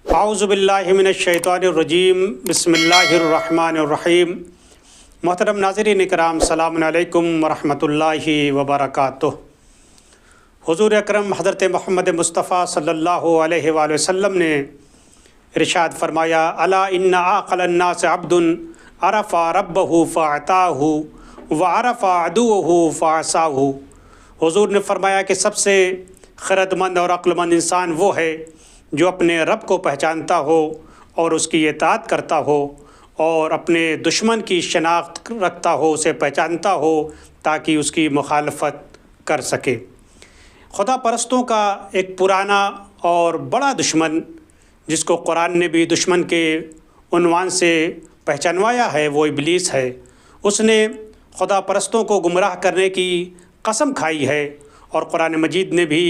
اعوذ باللہ من الشیطان الرجیم، بسم اللہ الرحمن الرحیم۔ محترم ناظرین کرام، السلام علیکم ورحمۃ اللہ وبرکاتہ۔ حضور اکرم حضرت محمد مصطفیٰ صلی اللہ علیہ وآلہ وسلم نے ارشاد فرمایا، الا ان اعقل الناس عبد عرف ربہ فاعطاہ وعرف عدوہ فعصاہ۔ حضور نے فرمایا کہ سب سے خرد مند اور عقل مند انسان وہ ہے جو اپنے رب کو پہچانتا ہو اور اس کی اطاعت کرتا ہو، اور اپنے دشمن کی شناخت رکھتا ہو، اسے پہچانتا ہو تاکہ اس کی مخالفت کر سکے۔ خدا پرستوں کا ایک پرانا اور بڑا دشمن، جس کو قرآن نے بھی دشمن کے عنوان سے پہچانوایا ہے، وہ ابلیس ہے۔ اس نے خدا پرستوں کو گمراہ کرنے کی قسم کھائی ہے، اور قرآن مجید نے بھی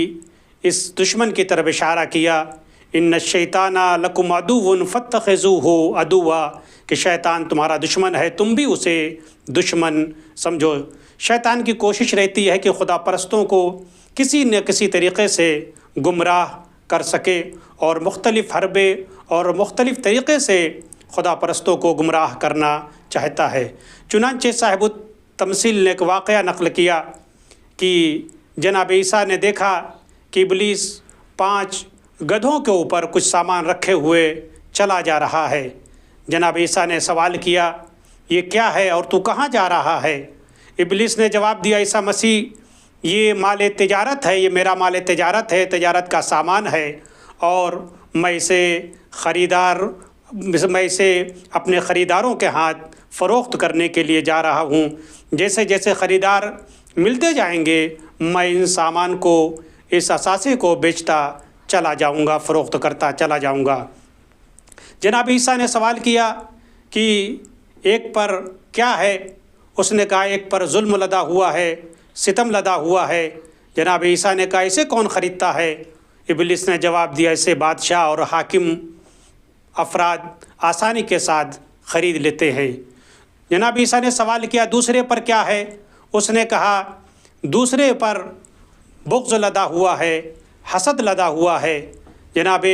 اس دشمن کی طرف اشارہ کیا، ان الشیطان لکم عدو فاتخذوہ عدوا، کہ شیطان تمہارا دشمن ہے، تم بھی اسے دشمن سمجھو۔ شیطان کی کوشش رہتی ہے کہ خدا پرستوں کو کسی نہ کسی طریقے سے گمراہ کر سکے، اور مختلف حربے اور مختلف طریقے سے خدا پرستوں کو گمراہ کرنا چاہتا ہے۔ چنانچہ صاحب التمثیل نے ایک واقعہ نقل کیا کہ جناب عیسیٰ نے دیکھا کہ ابلیس 5 گدھوں کے اوپر کچھ سامان رکھے ہوئے چلا جا رہا ہے۔ جناب عیسیٰ نے سوال کیا، یہ کیا ہے اور تو کہاں جا رہا ہے؟ ابلیس نے جواب دیا، عیسیٰ مسیح، یہ مال تجارت ہے، یہ میرا مال تجارت ہے، تجارت کا سامان ہے، اور میں اسے اپنے خریداروں کے ہاتھ فروخت کرنے کے لیے جا رہا ہوں۔ جیسے جیسے خریدار ملتے جائیں گے، میں ان سامان کو، اس اثاثے کو بیچتا چلا جاؤں گا، فروخت کرتا چلا جاؤں گا۔ جناب عیسیٰ نے سوال کیا کہ ایک پر کیا ہے؟ اس نے کہا ایک پر ظلم لدا ہوا ہے، ستم لدا ہوا ہے۔ جناب عیسیٰ نے کہا اسے کون خریدتا ہے؟ ابلیس نے جواب دیا، اسے بادشاہ اور حاکم افراد آسانی کے ساتھ خرید لیتے ہیں۔ جناب عیسیٰ نے سوال کیا دوسرے پر کیا ہے؟ اس نے کہا دوسرے پر بغض لدا ہوا ہے، حسد لدا ہوا ہے۔ جناب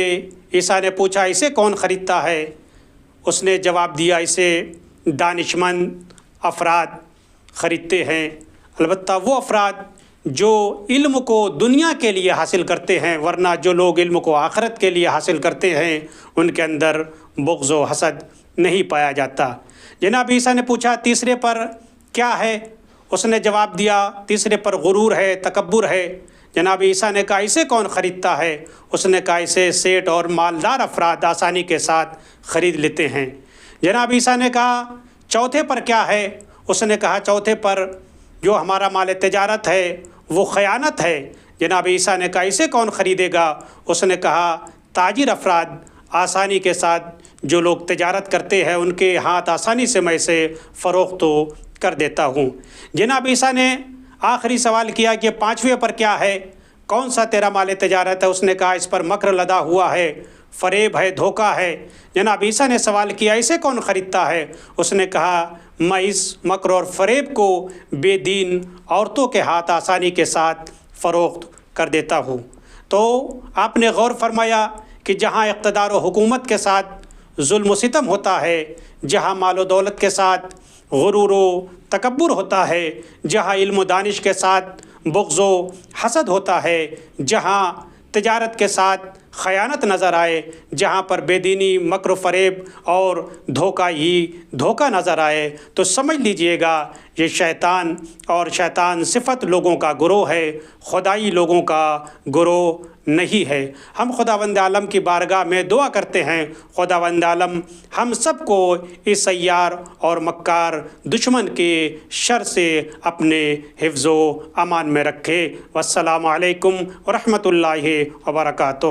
عیسیٰ نے پوچھا اسے کون خریدتا ہے؟ اس نے جواب دیا، اسے دانشمند افراد خریدتے ہیں، البتہ وہ افراد جو علم کو دنیا کے لیے حاصل کرتے ہیں، ورنہ جو لوگ علم کو آخرت کے لیے حاصل کرتے ہیں ان کے اندر بغض و حسد نہیں پایا جاتا۔ جناب عیسیٰ نے پوچھا تیسرے پر کیا ہے؟ اس نے جواب دیا تیسرے پر غرور ہے، تکبر ہے۔ جناب عیسیٰ نے کہا اسے کون خریدتا ہے؟ اس نے کہا اسے سیٹ اور مالدار افراد آسانی کے ساتھ خرید لیتے ہیں۔ جناب عیسیٰ نے کہا چوتھے پر کیا ہے؟ اس نے کہا چوتھے پر جو ہمارا مال تجارت ہے وہ خیانت ہے۔ جناب عیسیٰ نے کہا اسے کون خریدے گا؟ اس نے کہا تاجر افراد آسانی کے ساتھ جو لوگ تجارت کرتے ہیں ان کے ہاتھ آسانی سے میں اسے فروخت کر دیتا ہوں۔ جناب عیسیٰ نے آخری سوال کیا کہ پانچویں پر کیا ہے؟ کون سا تیرا مال تجارت ہے؟ اس نے کہا اس پر مکر لدا ہوا ہے، فریب ہے، دھوکہ ہے۔ جناب عیسیٰ نے سوال کیا اسے کون خریدتا ہے؟ اس نے کہا میں اس مکر اور فریب کو بے دین عورتوں کے ہاتھ آسانی کے ساتھ فروخت کر دیتا ہوں۔ تو آپ نے غور فرمایا کہ جہاں اقتدار و حکومت کے ساتھ ظلم و ستم ہوتا ہے، جہاں مال و دولت کے ساتھ غرور و تکبر ہوتا ہے، جہاں علم و دانش کے ساتھ بغض و حسد ہوتا ہے، جہاں تجارت کے ساتھ خیانت نظر آئے، جہاں پر بے دینی، مکر و فریب اور دھوکہ ہی دھوکہ نظر آئے، تو سمجھ لیجئے گا یہ شیطان اور شیطان صفت لوگوں کا گروہ ہے، خدائی لوگوں کا گروہ نہیں ہے۔ ہم خداوند عالم کی بارگاہ میں دعا کرتے ہیں، خداوند عالم ہم سب کو اس سیار اور مکار دشمن کے شر سے اپنے حفظ و امان میں رکھے۔ والسلام علیکم ورحمۃ اللہ وبرکاتہ۔